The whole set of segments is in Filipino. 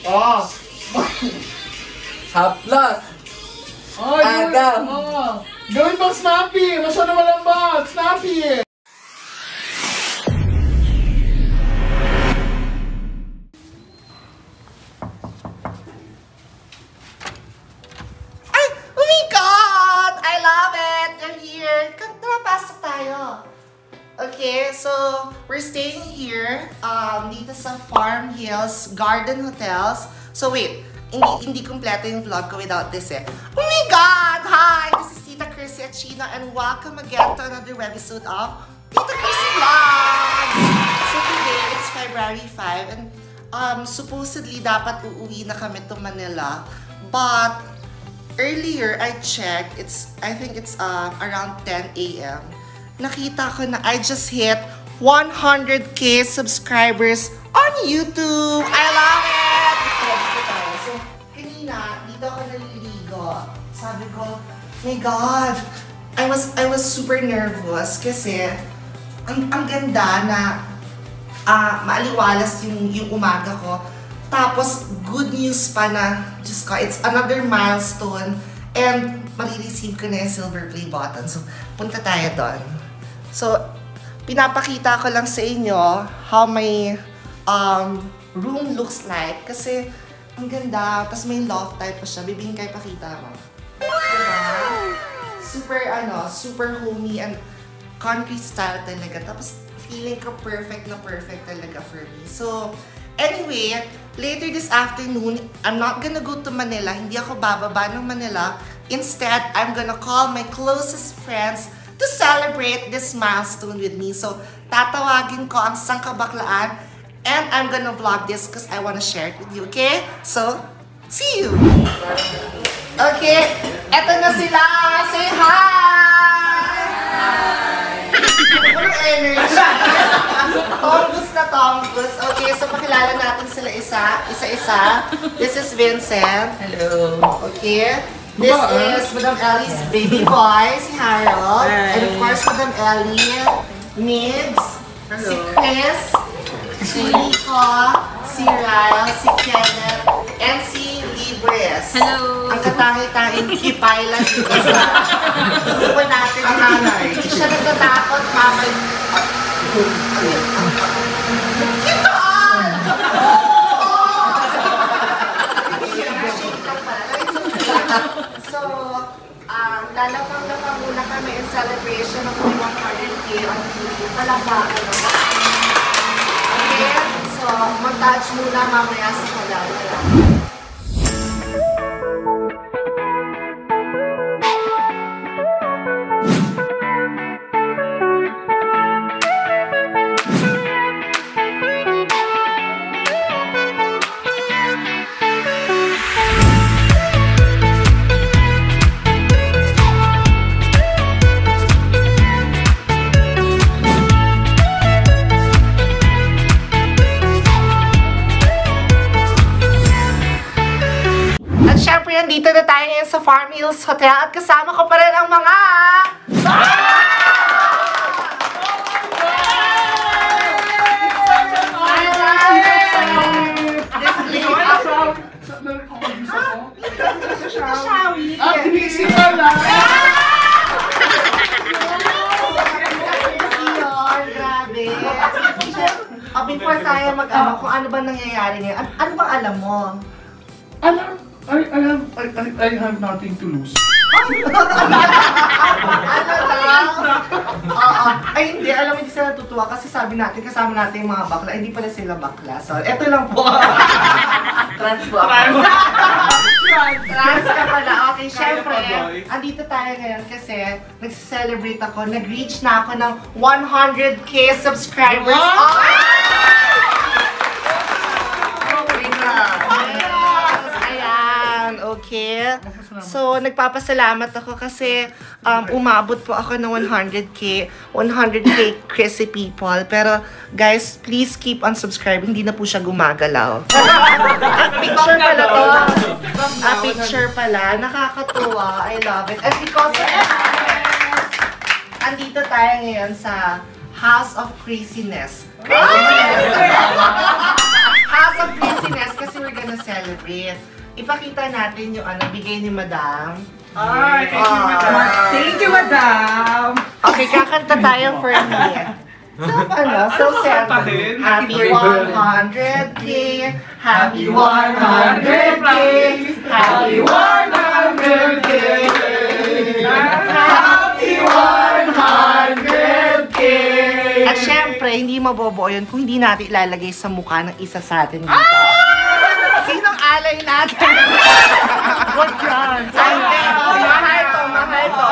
Oh. Haplas. Oh, Adam. Oh. Gawin bang snappy? Masyado malambot. Snappy. Ay! Oh my God! I love it! You're here. Tara, pasok tayo. Okay, so we're staying here dito sa Farm Hills Garden Hotels. So wait, hindi kompleto yung vlog ko without this eh. Oh my God! Hi! This is Tita Chrissy Achino and welcome again to another episode of Tita Chrissy Vlogs! So today, it's February 5 and supposedly dapat uuwi na kami to Manila. But earlier I checked, I think it's around 10 a.m. Nakita ko na I just hit 100k subscribers on YouTube! I love it! So, kanina, dito ako naliligo. Sabi ko, my God! I was super nervous kasi ang ganda na maaliwalas yung umaga ko. Tapos, good news pa na, Diyos ko, it's another milestone and marireceive ko na yung silver play button. So, punta tayo doon. So, pinapakita ko lang sa inyo how my room looks like. Kasi, ang ganda. Tapos may loft type pa siya. Bibingkay, pakita mo. Diba? Super homey and country style talaga. Tapos, feeling ko perfect talaga for me. So, anyway, later this afternoon, I'm not gonna go to Manila. Hindi ako bababa ng Manila. Instead, I'm gonna call my closest friends to celebrate this milestone with me. So, tatawagin ko ang sangkabaklaan and I'm gonna vlog this because I wanna share it with you, okay? So, see you! Okay, eto na sila! Say hi! Puro energy! Tombus na tombus. Okay, so pakilala natin sila isa-isa. This is Vincent. Hello. Okay. This is Madam Ellie's baby boy, si Harold. Hi. And of course, Madam Ellie, Migs, si Chris, si Nico, si Ryle, si Kenneth, and si Libres. Hello! Ang katangi-tanging kipailan dito sa grupo natin. Ang nanay. Hindi siya nagtatakot, mama. Ito all! So, lalapang-lapang muna kami in celebration of 100k on YouTube. Palakpakan naman. Okay? So, montage muna mamaya sa kalala. Nandito na tayo ngayon sa Farm Hills Hotel at kasama ko pa rin ang mga... Before tayo mag-ano, kung ano ba nangyayari ngayon, ano bang alam mo? I have nothing to lose. Ano lang? Ay hindi, alam mo hindi sila natutuwa kasi sabi natin, kasama natin yung mga bakla, hindi pala sila bakla. So, eto lang po. Trans po ako. Trans ka pala. Okay, syempre, andito tayo ngayon kasi nagse-celebrate ako, nag-reach na ako ng 100k subscribers. Okay. So, nagpapasalamat ako kasi umabot po ako ng 100k Chrissy people. Pero, guys, please keep on subscribing. Hindi na po siya gumagalaw. Picture pala to. Picture pala. Nakakatuwa. I love it. And because of andito tayo ngayon sa House of Craziness. House of Craziness kasi we're gonna celebrate. Ipakita natin yung bigay ni Madam. Ay, thank you, madam. Thank you, madam! Okay, kakanta tayo for a minute. So celebrate. Happy 100K! Happy 100K! Happy 100K! Happy 100K! At syempre, hindi mabobuo yun kung hindi natin ilalagay sa mukha ng isa sa atin dito. Sinong alay natin? What yan? Mahal to, mahal to.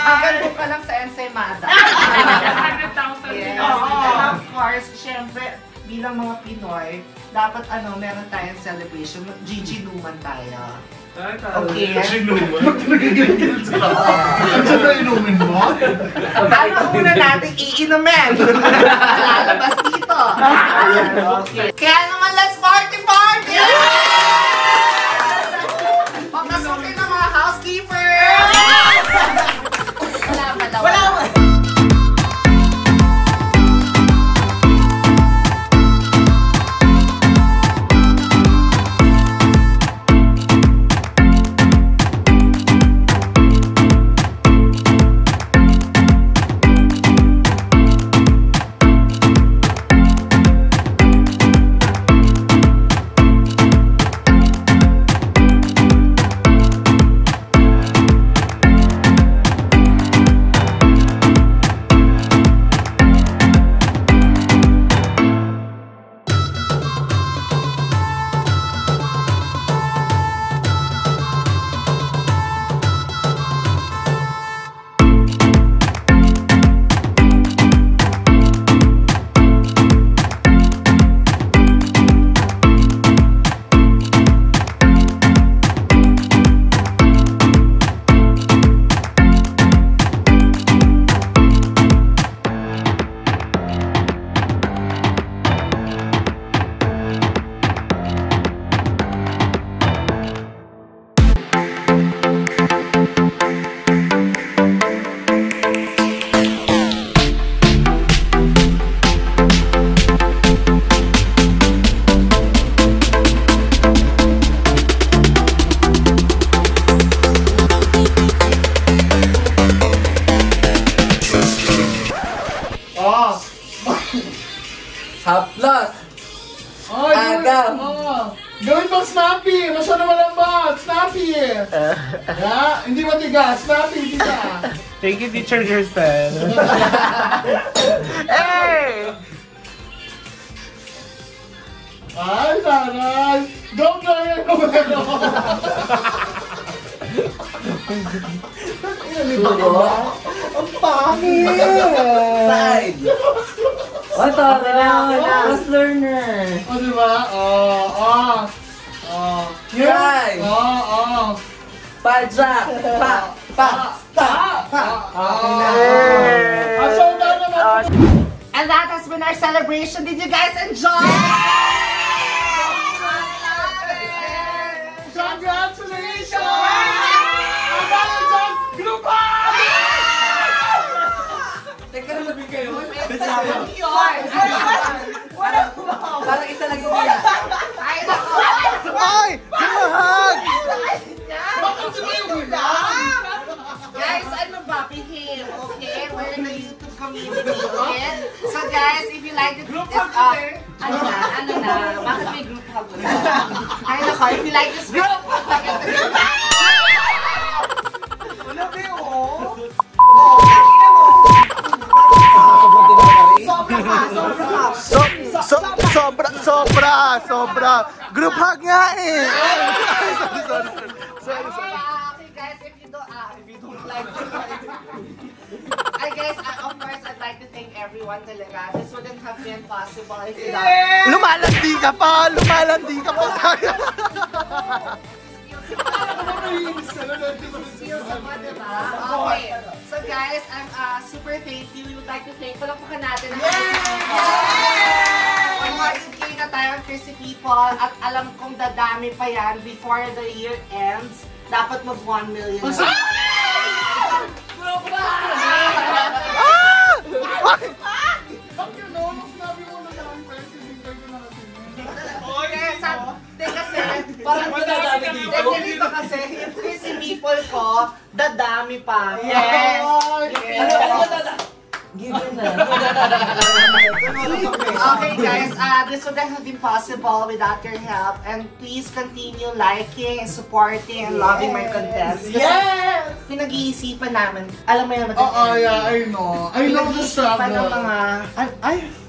Hanggang doon ka lang sa Ensaymada. 100,000 Yes. dito. And of course, syempre, bilang mga Pinoy, dapat meron tayong celebration. Gigi Luman tayo. Okay. Ano na inumin mo? Ano una natin iinumin? Lalabas dito. Okay. Kaya naman, let's party! Pagkasukin ng mga housekeepers! Wala. Haplas! Ay, Agam! Gawin bang snappy! Masyado malambot! Snappy! Hindi matigas! Snappy! Tita! Thank you, Teacher Jersen. Hey! Ay, taray! Go, Gloria! Ang pangit! Side! O, tara! Last learner! O, diba? Try! Pajak! And that has been our celebration. Did you guys enjoy? Congratulations! Group Teka na sabihin kayo. Parang isa lang yung yan. Ay, nako! Ay! Gumahag! Guys, ano ba? Behave, okay? We're in the YouTube community, okay? So guys, if you like the group hug ano na? Bakit may group hug? Ay, nako, if you like this group Wala kayo, oh! Sobra! Group hug nga eh! Sorry. Okay guys, if you don't like guys, of course, I'd like to thank everyone talaga. This wouldn't have been possible if you don't. Lumalandi ka pa tayo! Okay, so guys, I'm super thank you. We would like to thank palakpakan natin ang Chrissy na tayo ang Chrissy people at alam kong dadami pa yan before the year ends. Dapat mag 1 million na. Kasi Ang ganito kasi, yung si people ko, dadami pa. Yes! Given na. Okay guys, this would have been possible without your help. And please continue liking, supporting, and loving my contents. Kasi Yes! pinag-iisipan namin. Alam mo yan, Oh, yeah, I know. I know the pinag-iisipan ng struggle. mga...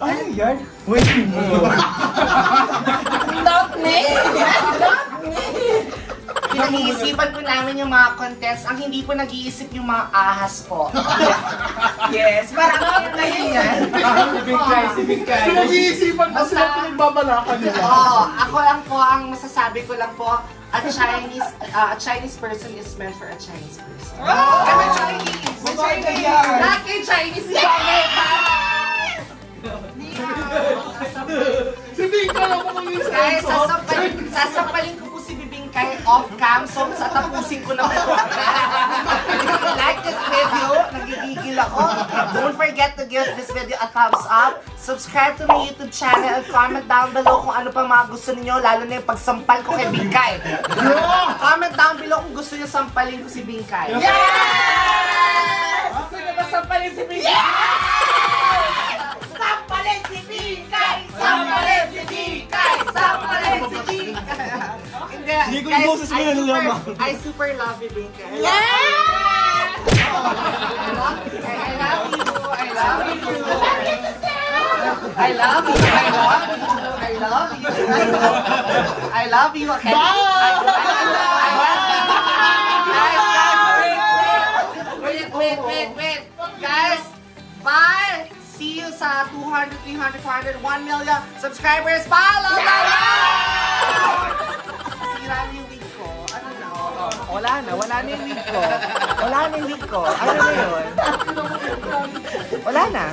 Ano yan? Not me! Pinag-iisipan po namin yung mga contents. Ang hindi po nag-iisip yung mga ahas po. Yes, parang na yan. Si Bingkay. Pinag-iisipan ko sila pinagbabalakan nila. Oo, ako lang po, ang masasabi ko lang po, a Chinese person is meant for a Chinese person. I'm a Chinese! Not a Chinese Si Bingkay ako kung yung Guys, sasampalin ko po si Bibingkay off-cam, so tatapusin ko na po. If you like this video, nagigigil ako. Don't forget to give this video a thumbs up. Subscribe to my YouTube channel and comment down below kung ano pa mga gusto niyo, lalo na yung pagsampal ko kay Bingkay. Comment down below kung gusto niyo sampalin ko si Bingkay. Yes! Gusto niyo ba sampalin si Bingkay? Sampalin si Bingkay! Sampalin si Bingkay! Sampalin si Bingkay! Hindi ko yung boses mo yan naman. I super love you, Bingkay. Yes! I love you. I love you. I love you. I love you. I love you. I love you. Okay. Wait. Guys, bye! See you sa 200, 300, 400, 1 million subscribers. Follow na! Sira na yung wig ko. Ano na? Wala na yung wig ko. Ano na yun? Wala na.